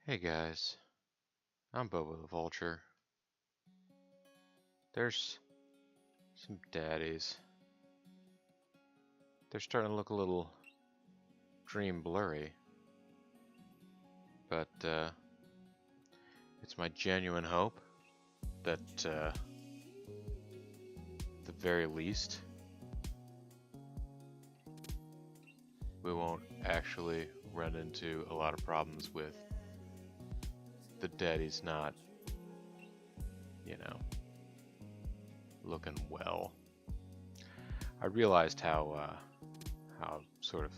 Hey guys, I'm BoboTheVulture. There's some daddies. They're starting to look a little dream blurry, but it's my genuine hope that, at the very least, we won't actually run into a lot of problems with the daddies not, looking well. I realized how sort of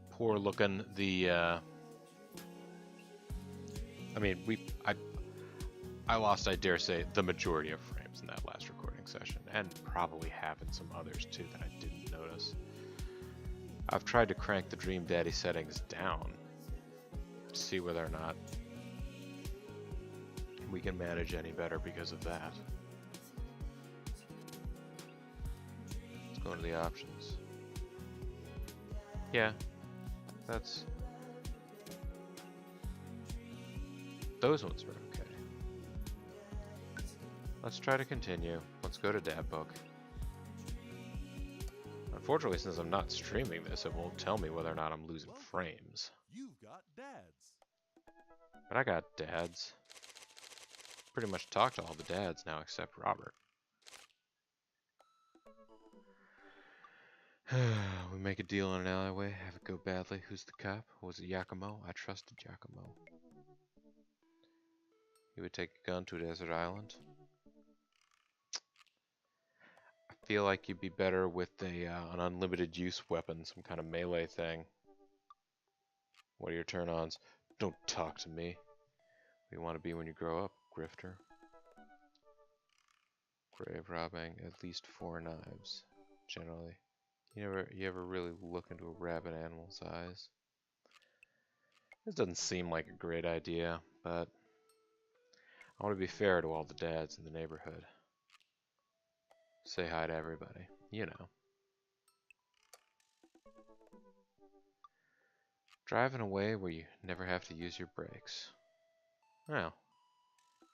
poor looking the I lost, I dare say, the majority of frames in that last recording session, and probably have in some others too that I didn't notice. I've tried to crank the Dream Daddy settings down to see whether or not we can manage any better because of that. Let's go into the options. Yeah, those ones are okay. Let's try to continue. Let's go to Dad Book. Unfortunately, since I'm not streaming this, it won't tell me whether or not I'm losing frames. You've got dads. But I got dads. Pretty much talked to all the dads now except Robert. We make a deal in an alleyway, have it go badly. Who's the cop? Was it Yakumo? I trusted Yakumo. He would take a gun to a desert island. I feel like you'd be better with an unlimited use weapon, some kind of melee thing. What are your turn-ons? Don't talk to me. What do you want to be when you grow up, grifter? Grave robbing, at least 4 knives, generally. You ever really look into a rabid animal's eyes? This doesn't seem like a great idea, but I want to be fair to all the dads in the neighborhood. Say hi to everybody, you know. Drive in a way where you never have to use your brakes. Well,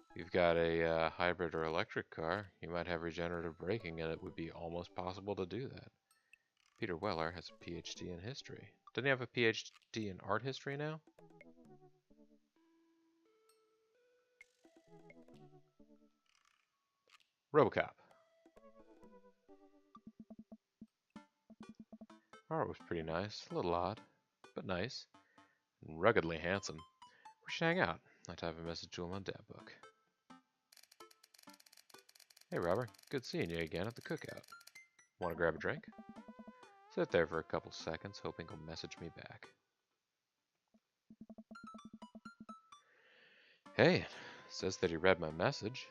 if you've got a hybrid or electric car, you might have regenerative braking, and it would be almost possible to do that. Peter Weller has a PhD in history. Doesn't he have a PhD in art history now? RoboCop. Art was pretty nice, a little odd, but nice, and ruggedly handsome. We should hang out. I type a message to him on Dad Book. Hey Robert, good seeing you again at the cookout. Want to grab a drink? Sit there for a couple seconds, hoping he'll message me back. Hey, says that he read my message.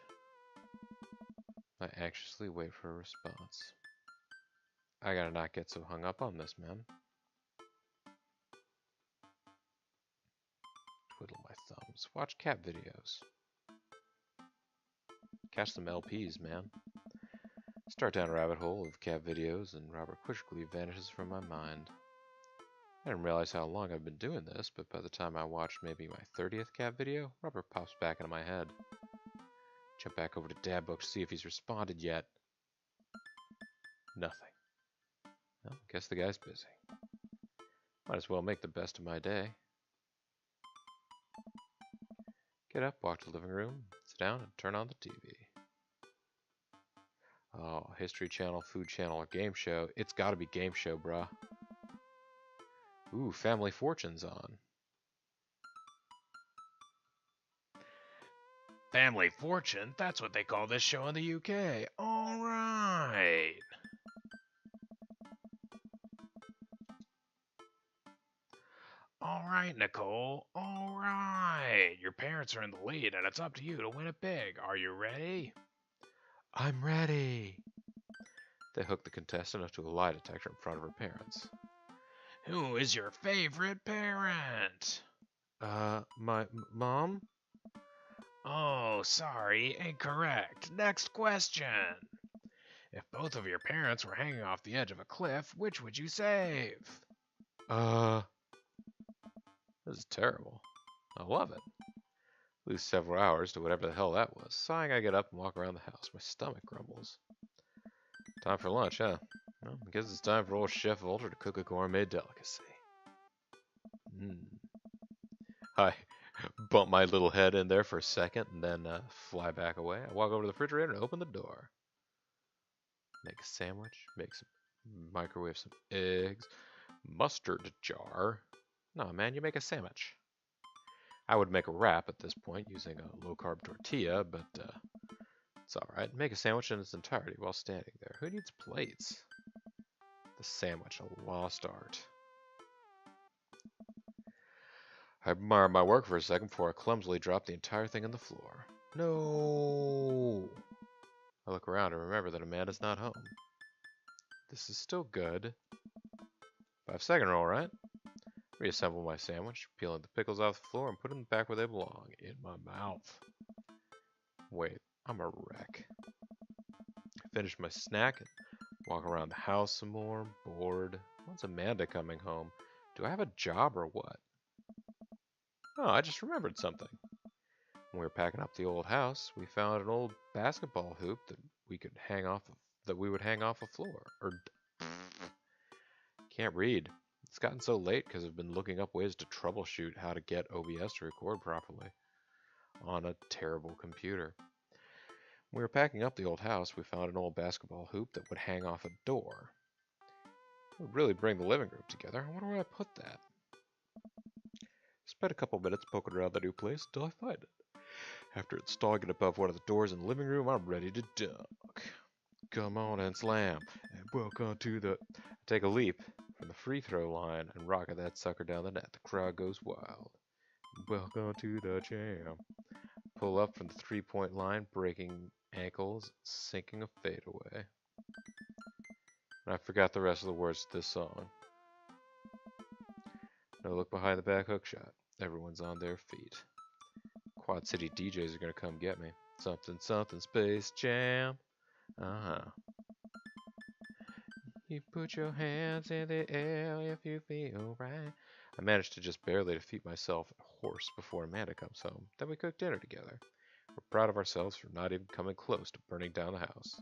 I anxiously wait for a response. I gotta not get so hung up on this, man. Twiddle my thumbs. Watch cat videos. Catch some LPs, man. Start down a rabbit hole of cat videos, and Robert quickly vanishes from my mind. I didn't realize how long I've been doing this, but by the time I watched maybe my 30th cat video, Robert pops back into my head. Jump back over to Dad Book to see if he's responded yet. Nothing. Well, guess the guy's busy. Might as well make the best of my day. Get up, walk to the living room, sit down, and turn on the TV. Oh, History Channel, Food Channel, or Game Show. It's gotta be Game Show, bruh. Ooh, Family Fortune's on. Family Fortune? That's what they call this show in the UK. Alright. Alright, Nicole. Alright. Your parents are in the lead, and it's up to you to win it big. Are you ready? I'm ready. They hook the contestant up to a lie detector in front of her parents. Who is your favorite parent? My mom? Oh, sorry, incorrect. Next question. If both of your parents were hanging off the edge of a cliff, which would you save? This is terrible. I love it. Lose several hours to whatever the hell that was. Sighing, I get up and walk around the house. My stomach grumbles. Time for lunch, huh? Well, I guess it's time for old Chef Vulture to cook a gourmet delicacy. I bump my little head in there for a second and then fly back away. I walk over to the refrigerator and open the door. Make a sandwich, microwave some eggs, mustard jar. No, man, you make a sandwich. I would make a wrap at this point using a low-carb tortilla, but it's alright. Make a sandwich in its entirety while standing there. Who needs plates? The sandwich, a lost art. I admire my work for a second before I clumsily drop the entire thing on the floor. No! I look around and remember that Amanda's not home. This is still good. 5-second roll, right? Reassemble my sandwich, peeling the pickles off the floor and put them back where they belong, in my mouth. Wait, I'm a wreck. I finish my snack and walk around the house some more, bored. When's Amanda coming home? Do I have a job or what? Oh, I just remembered something. When we were packing up the old house, we found an old basketball hoop that we would hang off a floor. Can't read. It's gotten so late because I've been looking up ways to troubleshoot how to get OBS to record properly on a terrible computer. When we were packing up the old house, we found an old basketball hoop that would hang off a door. It would really bring the living room together. I wonder where I put that. Spent a couple minutes poking around the new place until I find it. After installing it above one of the doors in the living room, I'm ready to dunk. Come on and slam, and welcome to the... Take a leap from the free throw line and rocket that sucker down the net. The crowd goes wild. Welcome to the jam. Pull up from the three-point line, breaking ankles, sinking a fadeaway. And I forgot the rest of the words to this song. No look behind the back hook shot. Everyone's on their feet. Quad City DJs are gonna come get me. Something, something, Space Jam. You put your hands in the air if you feel right. I managed to just barely defeat myself and horse before Amanda comes home. Then we cook dinner together. We're proud of ourselves for not even coming close to burning down the house.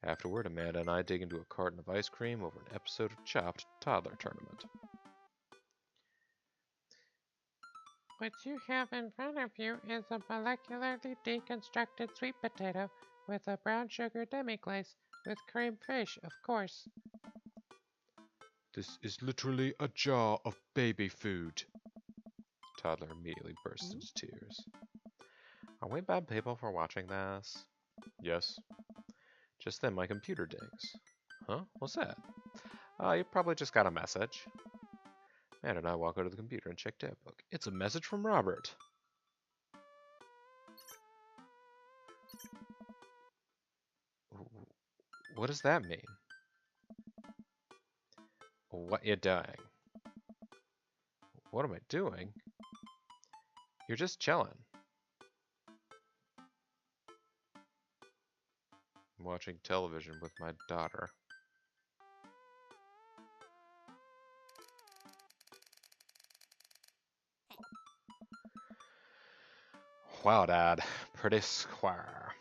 Afterward, Amanda and I dig into a carton of ice cream over an episode of Chopped Toddler Tournament. What you have in front of you is a molecularly deconstructed sweet potato with a brown sugar demi-glace with cream fish, of course. This is literally a jar of baby food. The toddler immediately bursts into tears. Are we bad people for watching this? Yes. Just then my computer dings. Huh? What's that? You probably just got a message. Man and I walk out of the computer and check tab book. It's a message from Robert. What does that mean? What you doing? What am I doing? You're just chilling. I'm watching television with my daughter. Wow, Dad. Pretty square.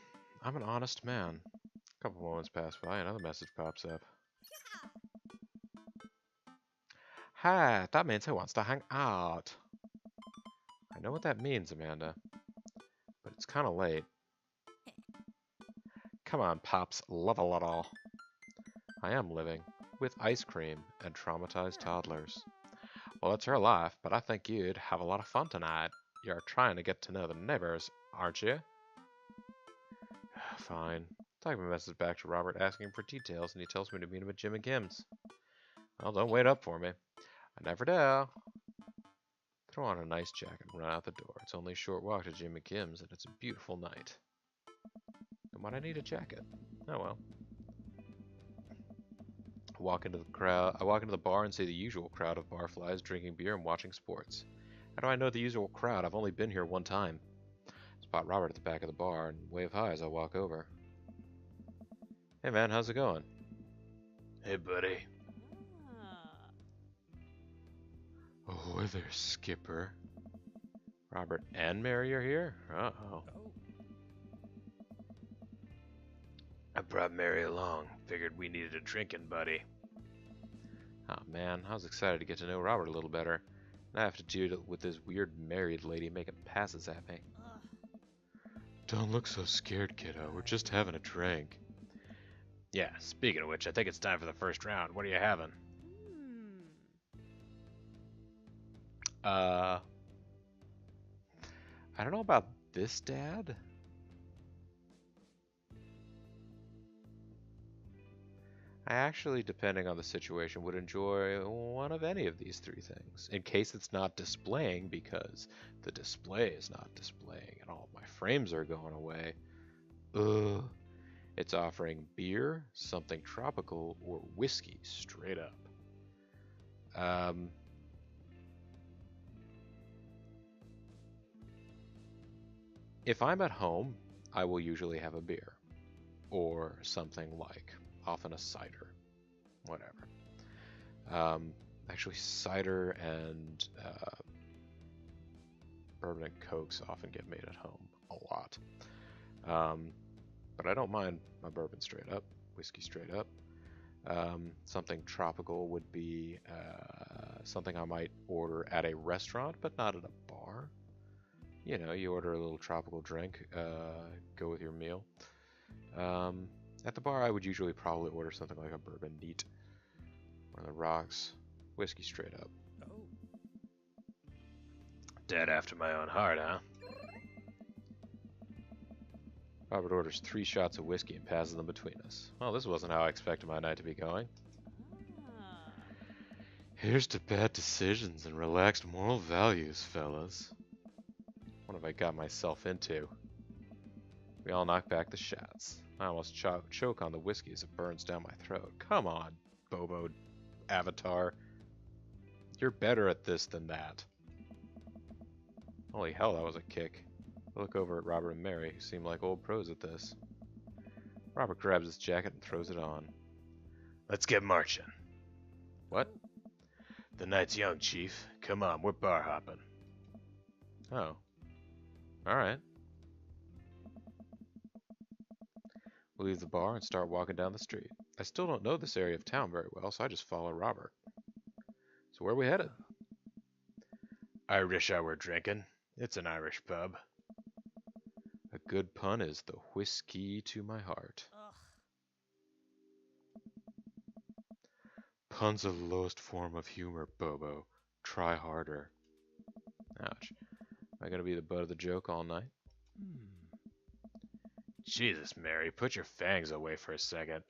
I'm an honest man. A couple moments pass by, another message pops up. Hey, that means he wants to hang out. I know what that means, Amanda. But it's kind of late. Come on, Pops, live a little. I am living with ice cream and traumatized toddlers. Well, it's her life, but I think you'd have a lot of fun tonight. You're trying to get to know the neighbors, aren't you? Fine. Type a message back to Robert asking for details, and he tells me to meet him at Jim and Kim's. Well, don't wait up for me. I never do. Throw on a nice jacket and run out the door. It's only a short walk to Jim and Kim's, and it's a beautiful night. And why'd I need a jacket? Oh well. I walk into the bar and see the usual crowd of barflies drinking beer and watching sports. How do I know the usual crowd? I've only been here one time. Spot Robert at the back of the bar and wave hi as I walk over. Hey man, how's it going? Hey buddy. Oh, there, Skipper. Robert and Mary are here? Uh-oh. I brought Mary along. Figured we needed a drinking buddy. Oh man, I was excited to get to know Robert a little better. Now I have to deal with this weird married lady making passes at me. Don't look so scared, kiddo. We're just having a drink. Yeah, speaking of which, I think it's time for the first round. What are you having? I don't know about this, Dad. I actually, depending on the situation, would enjoy one of any of these three things. In case it's not displaying, because the display is not displaying and all my frames are going away. Ugh. It's offering beer, something tropical, or whiskey straight up. If I'm at home, I will usually have a beer. Or something like, often a cider. Whatever. Actually, cider and bourbon and cokes often get made at home a lot. But I don't mind my bourbon straight up, whiskey straight up. Something tropical would be something I might order at a restaurant, but not at a bar. You know, you order a little tropical drink, go with your meal. At the bar, I would usually probably order something like a bourbon neat, one of the rocks, whiskey straight up. Dead after my own heart, huh? Robert orders 3 shots of whiskey and passes them between us. Well, this wasn't how I expected my night to be going. Here's to bad decisions and relaxed moral values, fellas. What have I got myself into? We all knock back the shots. I almost choke on the whiskey as it burns down my throat. Come on, Bobo Avatar. You're better at this than that. Holy hell, that was a kick. I look over at Robert and Mary, who seem like old pros at this. Robert grabs his jacket and throws it on. Let's get marching. What? The night's young, Chief. Come on, we're bar hopping. Oh. Alright. We leave the bar and start walking down the street. I still don't know this area of town very well, so I just follow Robert. So where are we headed? Irish Hour Drinking. It's an Irish pub. A good pun is the whiskey to my heart. Pun's the lowest form of humor, Bobo. Try harder. Ouch. Am I gonna be the butt of the joke all night? Jesus, Mary, put your fangs away for a second.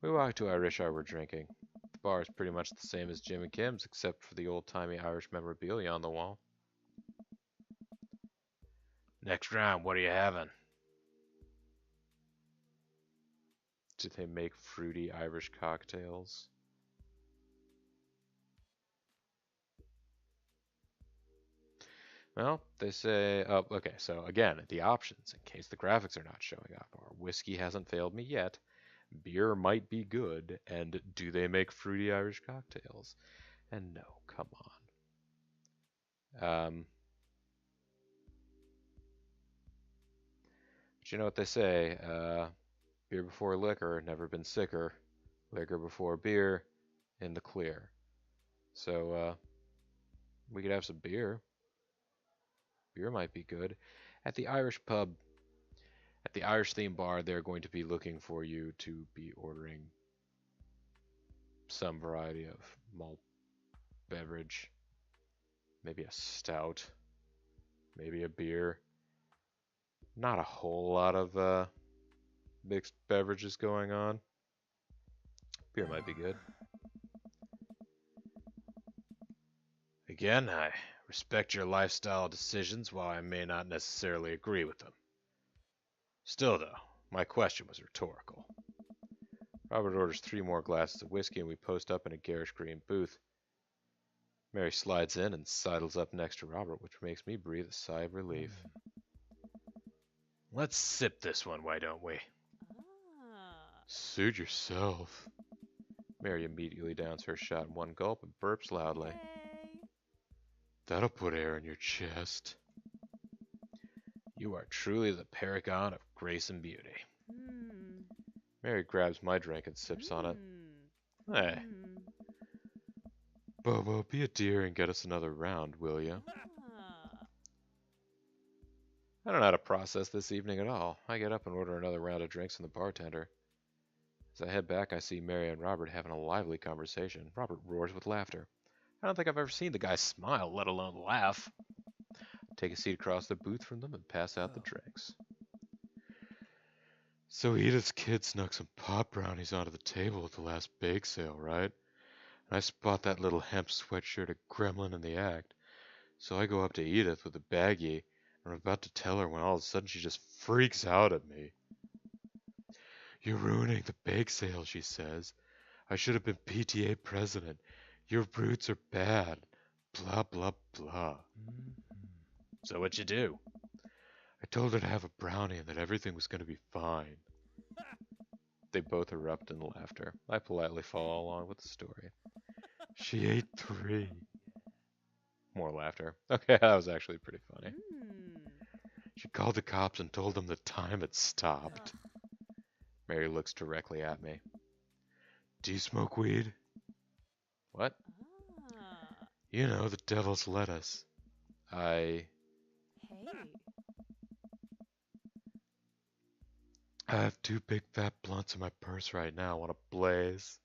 We walk to Irish Hour Drinking. The bar is pretty much the same as Jim and Kim's, except for the old-timey Irish memorabilia on the wall. Next round, what are you having? Do they make fruity Irish cocktails? Well, they say, oh, okay, so again, the options, in case the graphics are not showing up, are whiskey hasn't failed me yet, beer might be good, and do they make fruity Irish cocktails? And no, come on. But you know what they say, beer before liquor, never been sicker, liquor before beer, in the clear. So, we could have some beer. Beer might be good. At the Irish pub, at the Irish theme bar, they're going to be looking for you to be ordering some variety of malt beverage. Maybe a stout. Maybe a beer. Not a whole lot of mixed beverages going on. Beer might be good. Again, I respect your lifestyle decisions while I may not necessarily agree with them. Still, though, my question was rhetorical. Robert orders 3 more glasses of whiskey and we post up in a garish green booth. Mary slides in and sidles up next to Robert, which makes me breathe a sigh of relief. Let's sip this one, why don't we? Suit yourself. Mary immediately downs her shot in one gulp and burps loudly. Hey. That'll put air in your chest. You are truly the paragon of grace and beauty. Hmm. Mary grabs my drink and sips on it. Hey, Hmm. Bobo, be a dear and get us another round, will ya? Ah. I don't know how to process this evening at all. I get up and order another round of drinks from the bartender. As I head back, I see Mary and Robert having a lively conversation. Robert roars with laughter. I don't think I've ever seen the guy smile, let alone laugh. Take a seat across the booth from them and pass out the drinks. So Edith's kid snuck some pop brownies onto the table at the last bake sale, right? And I spot that little hemp sweatshirt gremlin in the act. So I go up to Edith with a baggie, and I'm about to tell her when all of a sudden she just freaks out at me. You're ruining the bake sale, she says. I should have been PTA president. Your roots are bad. Blah, blah, blah. So what'd you do? I told her to have a brownie and that everything was going to be fine. They both erupt in laughter. I politely follow along with the story. She ate 3. More laughter. Okay, that was actually pretty funny. She called the cops and told them the time had stopped. Mary looks directly at me. Do you smoke weed? What? Ah. You know, the devil's lettuce. I Hey. have 2 big fat blunts in my purse right now. Want a blaze?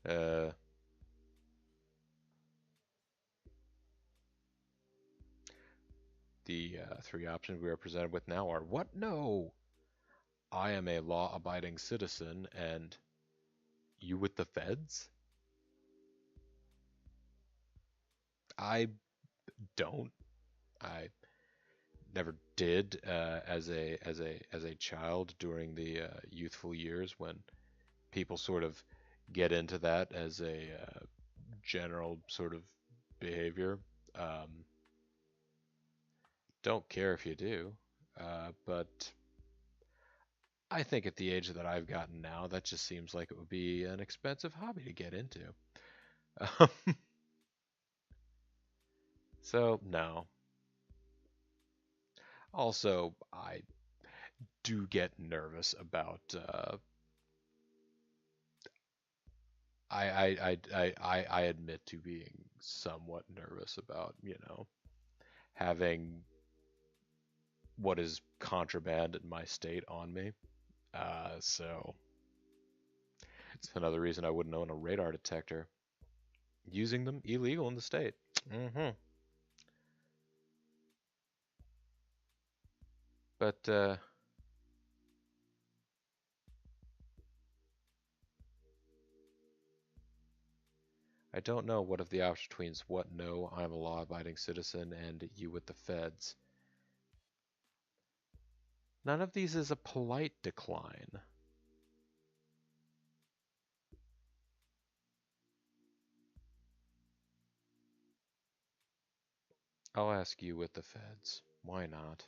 The 3 options we are presented with now are what? No! I am a law-abiding citizen, and you with the feds? I don't. I never did as a child during the youthful years when people sort of get into that as a general sort of behavior. Don't care if you do, but I think at the age that I've gotten now, that just seems like it would be an expensive hobby to get into. So, no. Also, I do get nervous about. I admit to being somewhat nervous about, having what is contraband in my state on me. So it's another reason I wouldn't own a radar detector. Using them illegal in the state. But I don't know what of the option between what no, I'm a law-abiding citizen, and you with the feds. None of these is a polite decline. I'll ask you with the feds. Why not?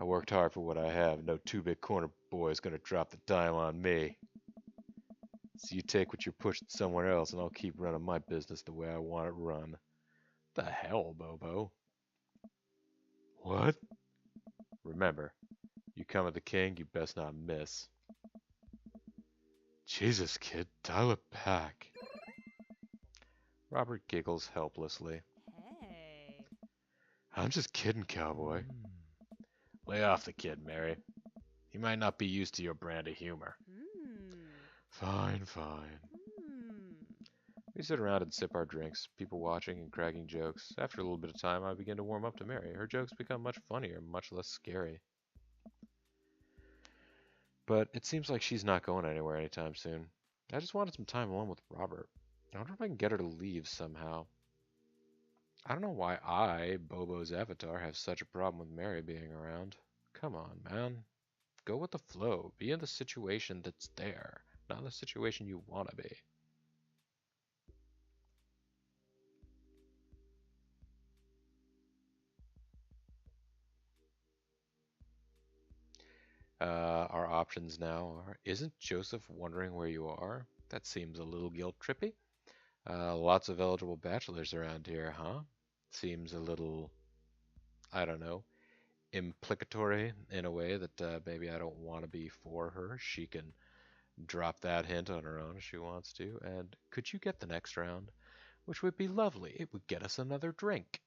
I worked hard for what I have. No 2-bit corner boy is gonna drop the dime on me. So you take what you're pushing somewhere else, and I'll keep running my business the way I want it run. The hell, Bobo? What? Remember, you come at the king, you best not miss. Jesus, kid, dial it back. Robert giggles helplessly. Hey. I'm just kidding, cowboy. Lay off the kid, Mary. He might not be used to your brand of humor. Fine, fine. We sit around and sip our drinks, people watching and cracking jokes. After a little bit of time, I begin to warm up to Mary. Her jokes become much funnier, much less scary. But it seems like she's not going anywhere anytime soon. I just wanted some time alone with Robert. I wonder if I can get her to leave somehow. I don't know why I, Bobo's avatar, have such a problem with Mary being around. Come on, man. Go with the flow. Be in the situation that's there, not the situation you want to be. Our options now are, isn't Joseph wondering where you are? That seems a little guilt-trippy. Lots of eligible bachelors around here, huh? Seems a little, I don't know, implicatory in a way that maybe I don't want to be for her. She can drop that hint on her own if she wants to. And could you get the next round? Which would be lovely. It would get us another drink.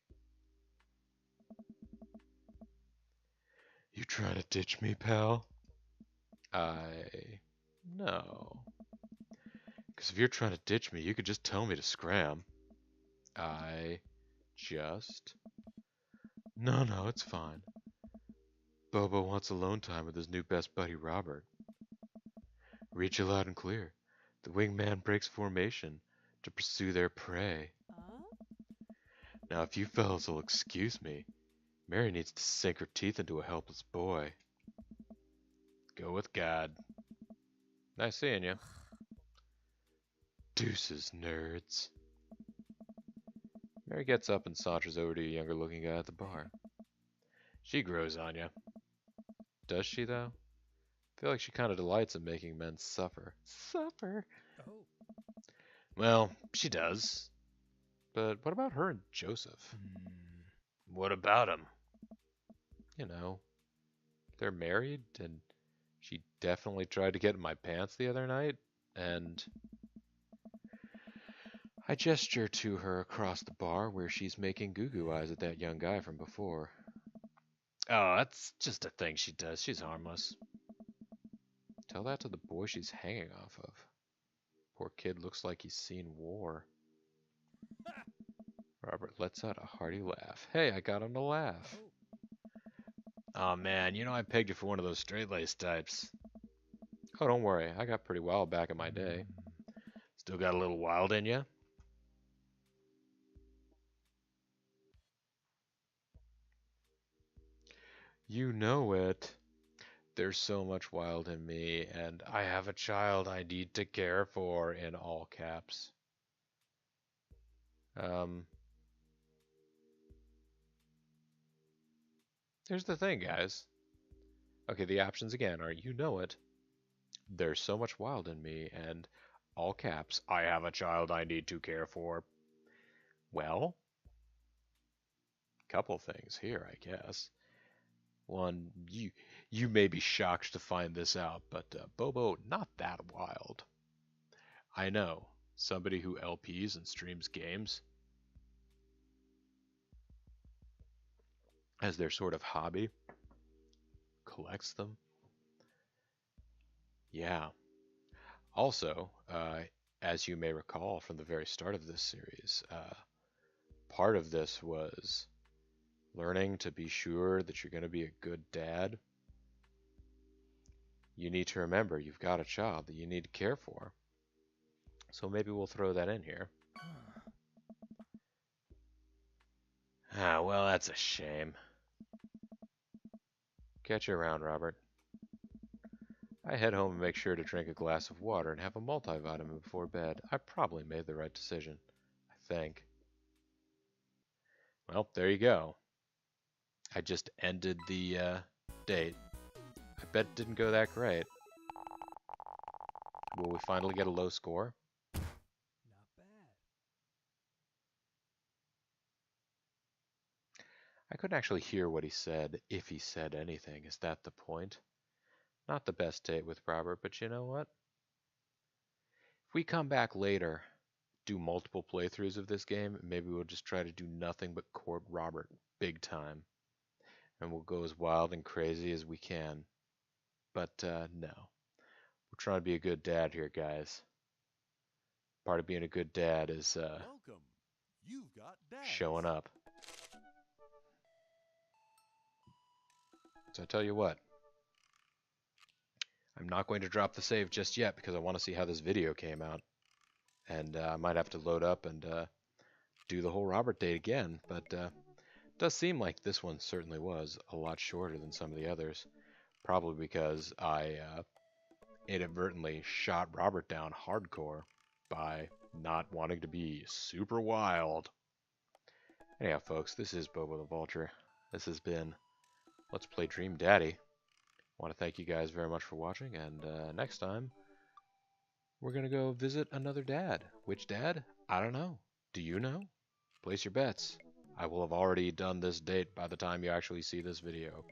You trying to ditch me, pal? No. Because if you're trying to ditch me, you could just tell me to scram. I just... No, it's fine. Bobo wants alone time with his new best buddy, Robert. Read you loud and clear. The wingman breaks formation to pursue their prey. Now, if you fellas will excuse me, Mary needs to sink her teeth into a helpless boy. Go with God. Nice seeing you. Deuces, nerds. Mary gets up and saunters over to a younger-looking guy at the bar. She grows on you. Does she, though? I feel like she kind of delights in making men suffer. Suffer? Well, she does. But what about her and Joseph? What about him? You know, they're married, and she definitely tried to get in my pants the other night, and I gesture to her across the bar where she's making goo-goo eyes at that young guy from before. Oh, that's just a thing she does. She's harmless. Tell that to the boy she's hanging off of. Poor kid looks like he's seen war. Robert lets out a hearty laugh. Hey, I got him to laugh. Oh man, you know I pegged you for one of those straight-laced types. Oh, don't worry. I got pretty wild back in my day. Still got a little wild in you? You know it. There's so much wild in me, and I have a child I need to care for, in all caps. Here's the thing, guys. Okay, the options again are, you know it. There's so much wild in me, and all caps, I have a child I need to care for. Well, couple things here, I guess. One, you may be shocked to find this out, but Bobo, not that wild. I know, somebody who LPs and streams games as their sort of hobby, collects them. Yeah. Also, as you may recall from the very start of this series, part of this was learning to be sure that you're going to be a good dad. You need to remember you've got a child that you need to care for. So maybe we'll throw that in here. Ah, well, that's a shame. Catch you around, Robert. I head home and make sure to drink a glass of water and have a multivitamin before bed. I probably made the right decision. I think. Well, there you go. I just ended the date. I bet it didn't go that great. Will we finally get a low score? Not bad. I couldn't actually hear what he said, if he said anything. Is that the point? Not the best date with Robert, but you know what? If we come back later, do multiple playthroughs of this game, maybe we'll just try to do nothing but court Robert big time. And we'll go as wild and crazy as we can. But no. We're trying to be a good dad here, guys. Part of being a good dad is Welcome. You've got dads. showing up. So I tell you what, I'm not going to drop the save just yet because I want to see how this video came out. And I might have to load up and do the whole Robert date again. But it does seem like this one certainly was a lot shorter than some of the others. Probably because I inadvertently shot Robert down hardcore by not wanting to be super wild. Anyhow, folks, this is Bobo the Vulture. This has been Let's Play Dream Daddy. Want to thank you guys very much for watching, and next time we're gonna go visit another dad. Which dad? I don't know. Do you know? Place your bets. I will have already done this date by the time you actually see this video.